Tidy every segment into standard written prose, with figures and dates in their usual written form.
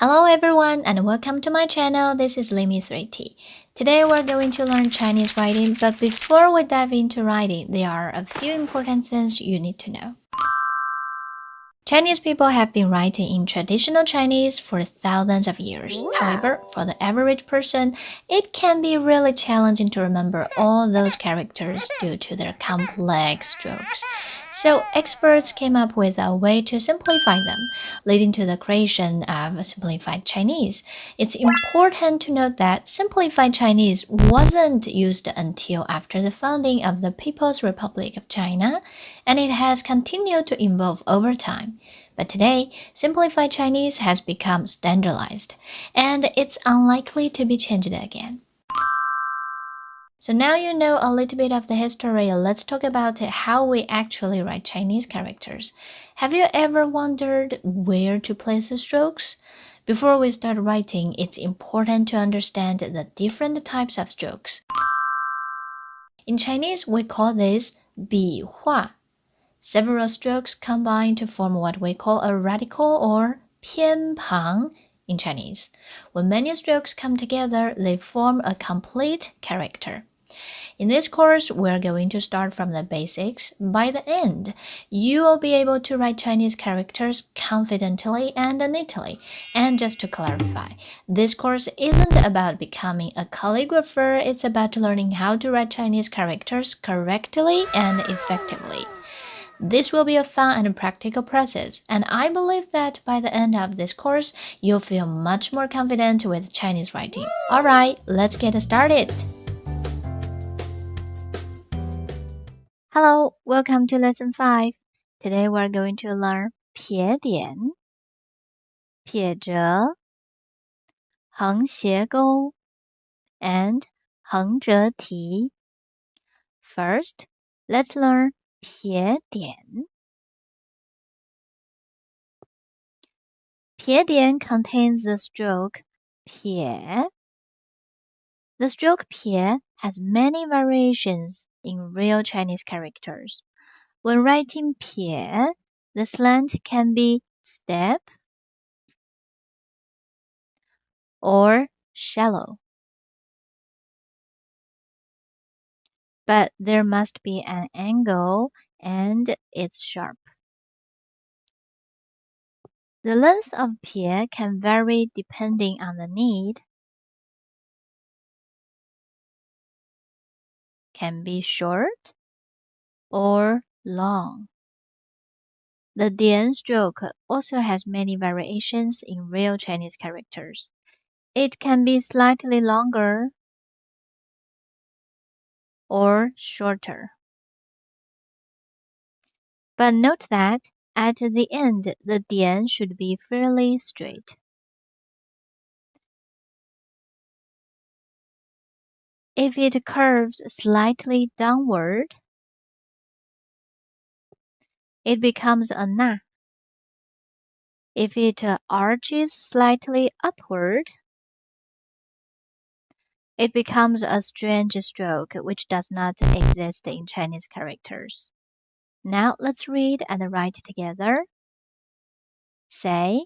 Hello everyone and welcome to my channel. This is Limi3T. Today we're going to learn Chinese writing, but before we dive into writing, there are a few important things you need to know. Chinese people have been writing in traditional Chinese for thousands of years. However, for the average person, it can be really challenging to remember all those characters due to their complex strokes. So experts came up with a way to simplify them, leading to the creation of simplified Chinese. It's important to note that simplified Chinese wasn't used until after the founding of the People's Republic of China, and it has continued to evolve over time. But today, simplified Chinese has become standardized, and it's unlikely to be changed again. So now you know a little bit of the history, let's talk about how we actually write Chinese characters. Have you ever wondered where to place the strokes? Before we start writing, it's important to understand the different types of strokes. In Chinese, we call this 笔画. Several strokes combine to form what we call a radical or 偏旁 in Chinese. When many strokes come together, they form a complete character. In this course, we're going to start from the basics. By the end, you will be able to write Chinese characters confidently and neatly. And just to clarify, this course isn't about becoming a calligrapher, it's about learning how to write Chinese characters correctly and effectively. This will be a fun and practical process, and I believe that by the end of this course, you'll feel much more confident with Chinese writing. Alright, let's get started! Hello, welcome to lesson 5. Today we're going to learn 撇点, 撇折, 横斜钩, and 横折题. First, let's learn 撇点. 撇点 contains the stroke 撇. The stroke 撇 has many variations in real Chinese characters. When writing 撇, the slant can be step or shallow. But there must be an angle and it's sharp. The length of 撇 can vary depending on the need. Can be short or long. The 点 stroke also has many variations in real Chinese characters. It can be slightly longer or shorter. But note that at the end, the 点 should be fairly straight. If it curves slightly downward, it becomes a 捺. If it arches slightly upward, it becomes a strange stroke which does not exist in Chinese characters. Now let's read and write together. Say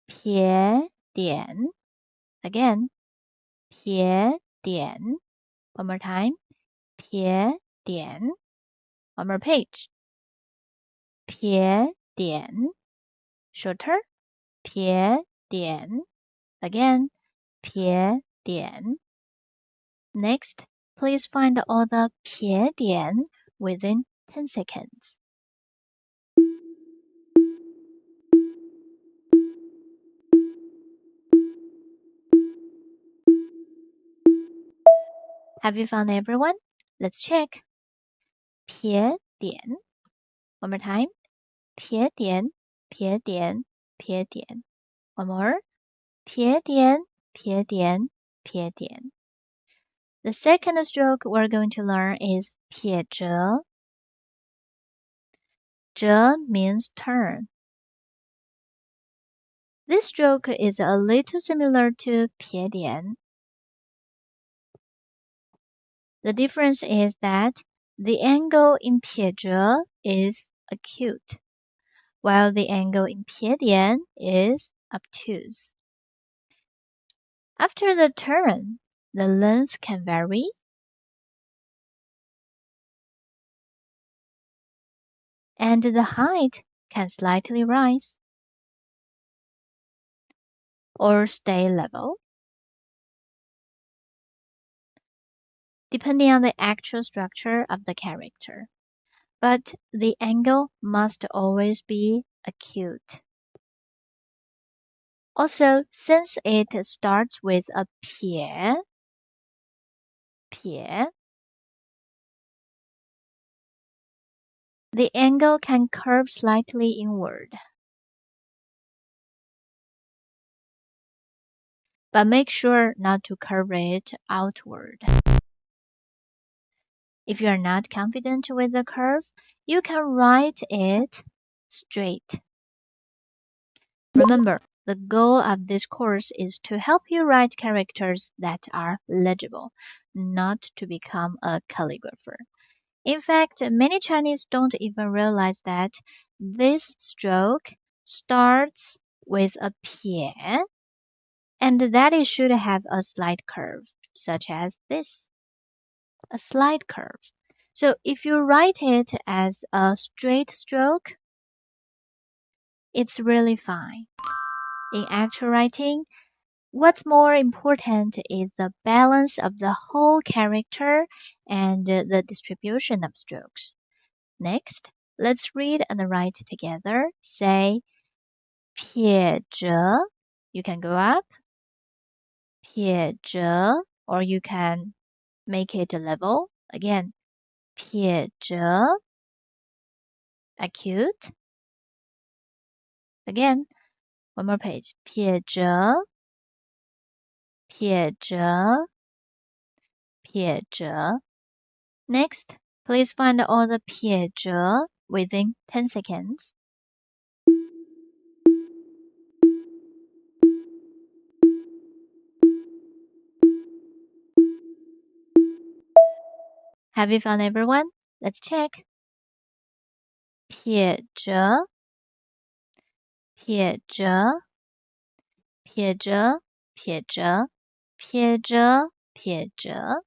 撇点. Again, 撇点. One more time. 撇点. One more page. 撇点. Shorter. 撇点. Again, 撇点. Next, please find all the 撇点 within 10 seconds. Have you found everyone? Let's check. 撇点. One more time. 撇点, 撇点, 撇点. One more. 撇点, 撇点, 撇点. The second stroke we're going to learn is 撇折. 折 means turn. This stroke is a little similar to 撇点. The difference is that the angle in 撇折 is acute, while the angle in 撇点 is obtuse. After the turn, the length can vary, and the height can slightly rise or stay level, depending on the actual structure of the character. But the angle must always be acute. Also, since it starts with a 撇, the angle can curve slightly inward. But make sure not to curve it outward. If you are not confident with the curve, you can write it straight. Remember, the goal of this course is to help you write characters that are legible, not to become a calligrapher. In fact, many Chinese don't even realize that this stroke starts with a 撇 and that it should have a slight curve, such as this. A slight curve. So if you write it as a straight stroke, it's really fine. In actual writing, what's more important is the balance of the whole character and the distribution of strokes. Next, let's read and write together. Say 撇着, you can go up, 撇着, or you can make it level. Again, 撇着, acute. Again, one more page. 撇着,撇着,撇着. Next, please find all the 撇着 within 10 seconds. Have you found everyone? Let's check. 撇着,撇着,撇着,撇着,撇着,撇着.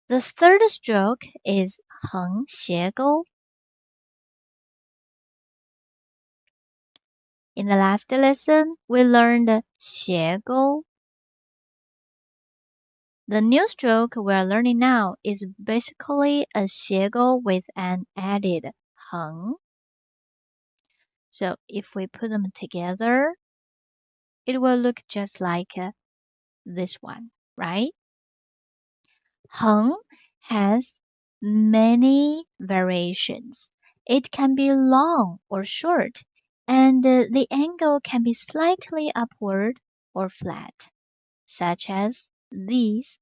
The third stroke is 横斜钩. In the last lesson, we learned 斜钩. The new stroke we're learning now is basically a 斜钩 with an added 横. So if we put them together, it will look just like this one, right? 横 has many variations. It can be long or short, and the angle can be slightly upward or flat, such as these.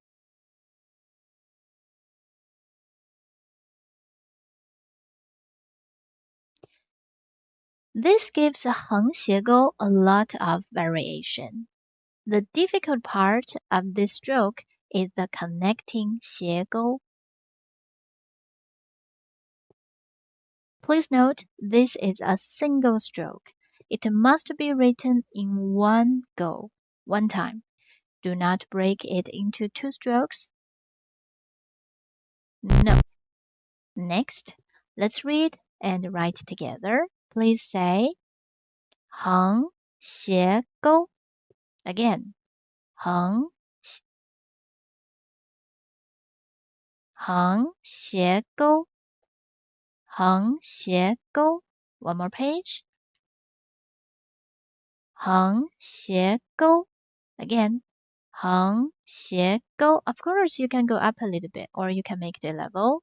This gives a 横斜钩 a lot of variation. The difficult part of this stroke is the connecting 斜钩. Please note, this is a single stroke. It must be written in one go, one time. Do not break it into two strokes. No. Next, let's read and write together. Please say 横斜钩. Again, 横斜钩. 横斜钩. One more page. 横斜钩. Again, 横斜钩. Of course, you can go up a little bit or you can make it level.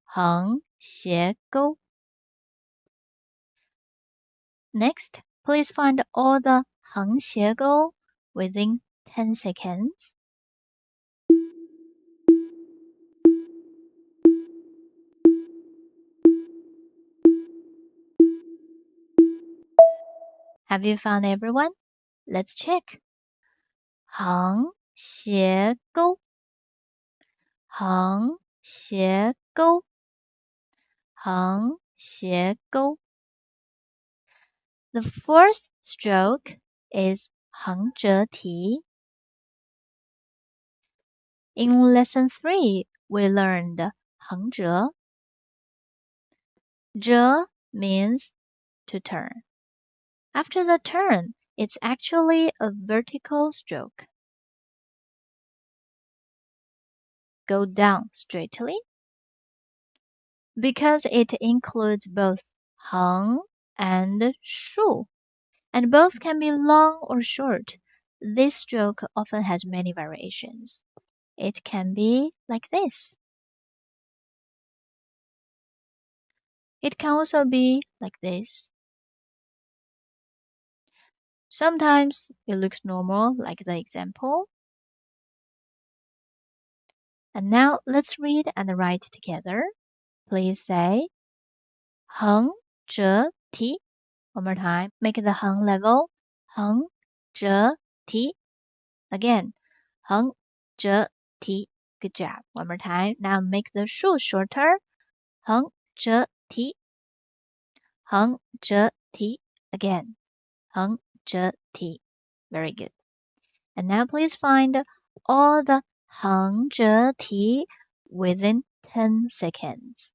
横斜钩. Next, please find all the 横斜钩 within 10 seconds. Have you found everyone? Let's check. 横斜钩. 横斜钩. 横斜钩. The fourth stroke is 横折题. In lesson 3, we learned 横折. 折 means to turn. After the turn, it's actually a vertical stroke. Go down straightly. Because it includes both 横 and 竖, and both can be long or short, this stroke often has many variations. It can be like this. It can also be like this. Sometimes it looks normal, like the example. And now let's read and write together. Please say 横折题. One more time. Make the 横 level. 横折题. Again. 横折题. Good job. One more time. Now make the 竖 shorter. 横折题. 横折题. Again. 横折题. Very good. And now please find all the 横折题 within 10 seconds.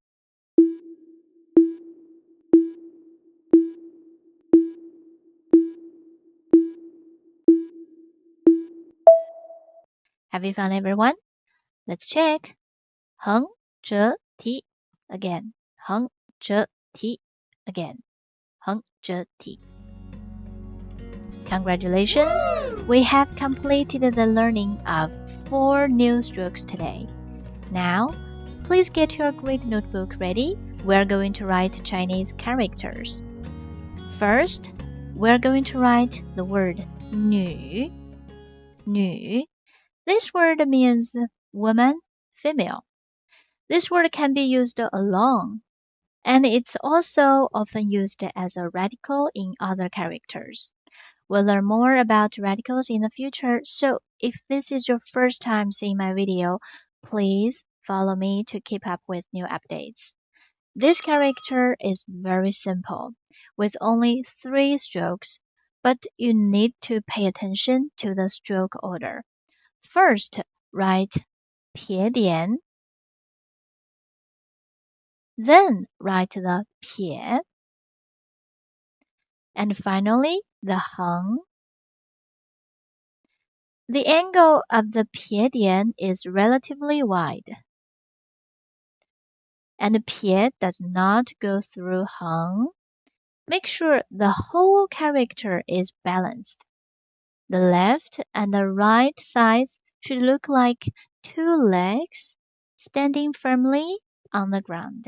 Have you found everyone? Let's check. 横折题 again. 横折题 again. 横折题. Congratulations! We have completed the learning of 4 new strokes today. Now, please get your grade notebook ready. We're going to write Chinese characters. First, we're going to write the word 女. 女. This word means woman, female. This word can be used alone, and it's also often used as a radical in other characters. We'll learn more about radicals in the future, so if this is your first time seeing my video, please follow me to keep up with new updates. This character is very simple, with only 3 strokes, but you need to pay attention to the stroke order. First, write 撇点, then write the 撇, and finally the 横. The angle of the 撇点 is relatively wide, and 撇 does not go through 横. Make sure the whole character is balanced. The left and the right sides should look like 2 legs standing firmly on the ground.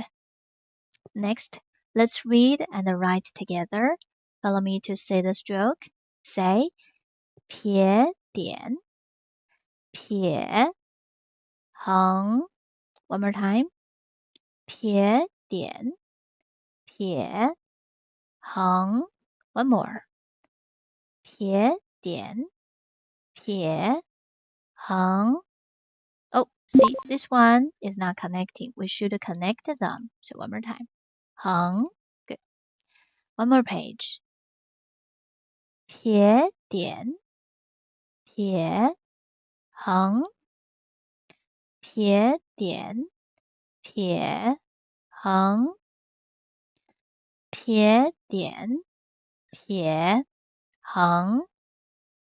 Next, let's read and write together. Follow me to say the stroke. Say 撇点, 撇, 横. One more time. 撇点, 撇, 横. One more. 撇点, 撇, 横. Oh, see, this one is not connecting. We should connect them. So one more time. 横. Good. One more page. 撇点, 撇, 横. 撇点, 撇, 横. 撇点, 撇, 横.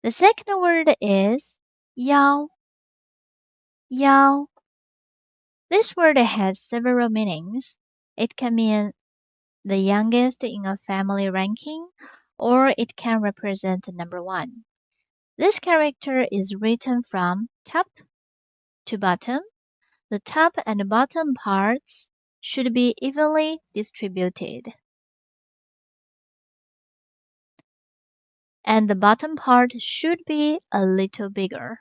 The second word is 腰. 腰. This word has several meanings. It can mean the youngest in a family ranking, or it can represent number 1. This character is written from top to bottom. The top and bottom parts should be evenly distributed, and the bottom part should be a little bigger.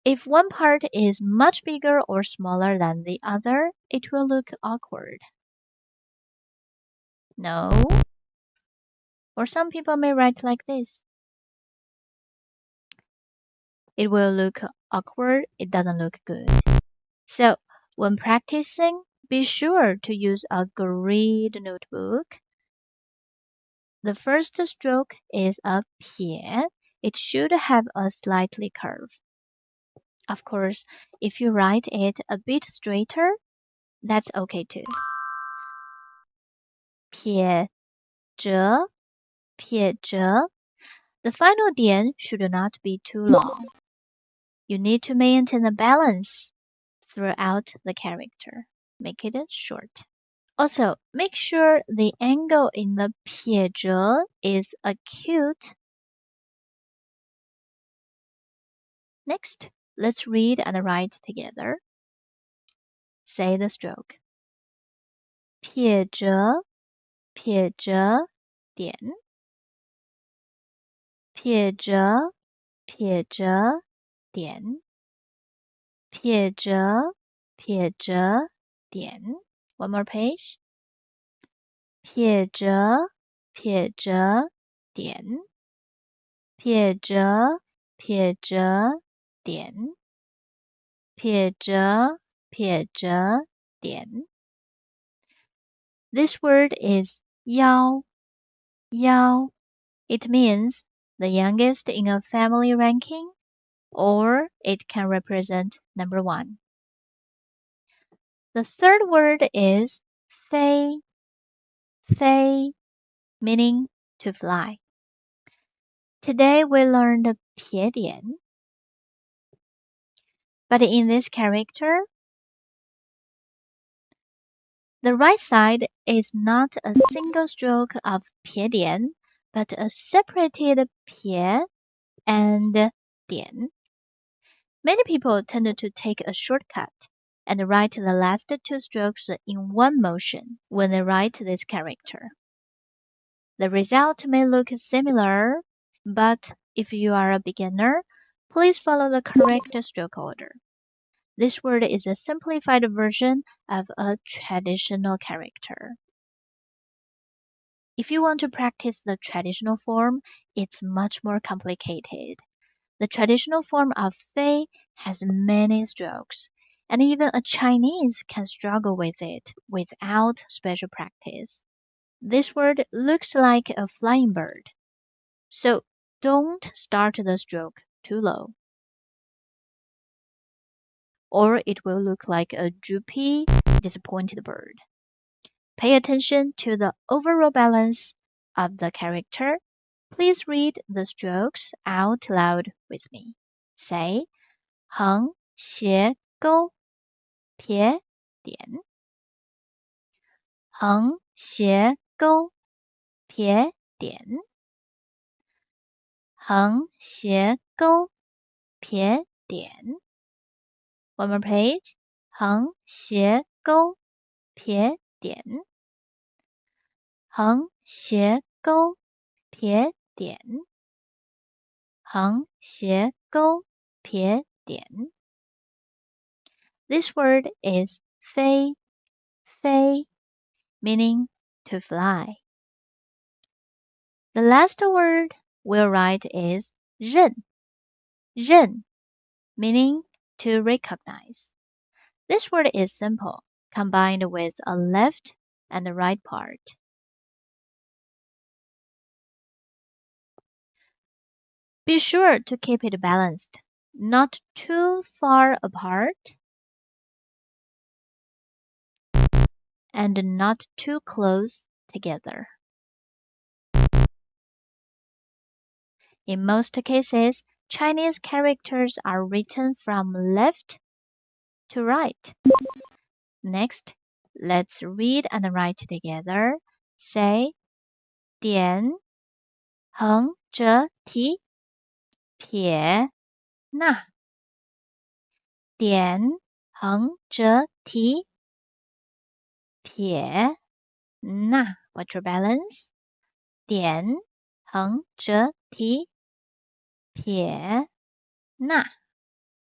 If one part is much bigger or smaller than the other, it will look awkward. No? Or some people may write like this. It will look awkward, it doesn't look good. So, when practicing, be sure to use a grid notebook. The first stroke is a 撇. It should have a slightly curve. Of course, if you write it a bit straighter, that's okay too. 撇着, 撇着. The final 点 should not be too long. You need to maintain a balance throughout the character. Make it short. Also, make sure the angle in the 撇着 is acute. Next, let's read and write together. Say the stroke. 撇着撇着点撇着撇着点撇着撇着点 One more page. 撇着撇着点撇着撇着点撇着撇着点 This word is 幺 Yao. It means the youngest in a family ranking, or it can represent number 1. The third word is 飞 飞, meaning to fly. Today we learned 撇点, but in this character, the right side is not a single stroke of 撇点, but a separated 撇 and 点. Many people tend to take a shortcut and write the last 2 strokes in one motion when they write this character. The result may look similar, but if you are a beginner, please follow the correct stroke order. This word is a simplified version of a traditional character. If you want to practice the traditional form, it's much more complicated. The traditional form of 飞 has many strokes, and even a Chinese can struggle with it without special practice. This word looks like a flying bird, so don't start the stroke too low, or it will look like a droopy, disappointed bird. Pay attention to the overall balance of the character. Please read the strokes out loud with me. Say, 横斜钩撇点横斜钩撇点横斜钩撇点 One more page. 横斜钩撇点横斜钩撇点横斜钩撇点 This word is 飞 飞 meaning to fly. The last word we'll write is 认 认 meaning to recognize. This word is simple, combined with a left and a right part. Be sure to keep it balanced, not too far apart and not too close together. In most cases, Chinese characters are written from left to right. Next, let's read and write together. Say, 点横着提撇捺点横着提撇捺 What's your balance? 点横着提撇捺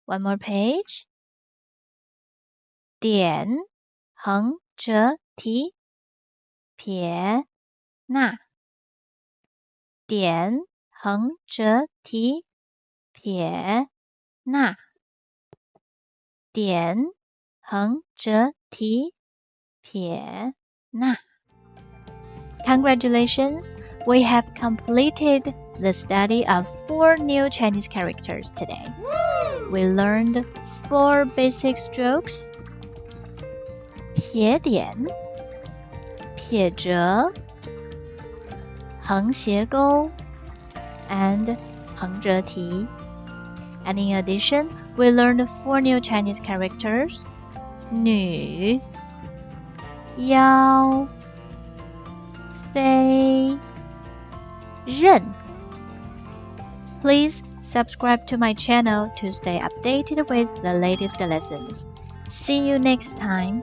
One more page. 点横着提撇捺点横着提撇捺点横着提撇捺 Congratulations! We have completed the study of 4 new Chinese characters today. We learned 4 basic strokes: 撇点、撇折、横斜钩 and 横折题. And in addition, we learned 4 new Chinese characters: 女、腰、飞、刃. Please subscribe to my channel to stay updated with the latest lessons. See you next time.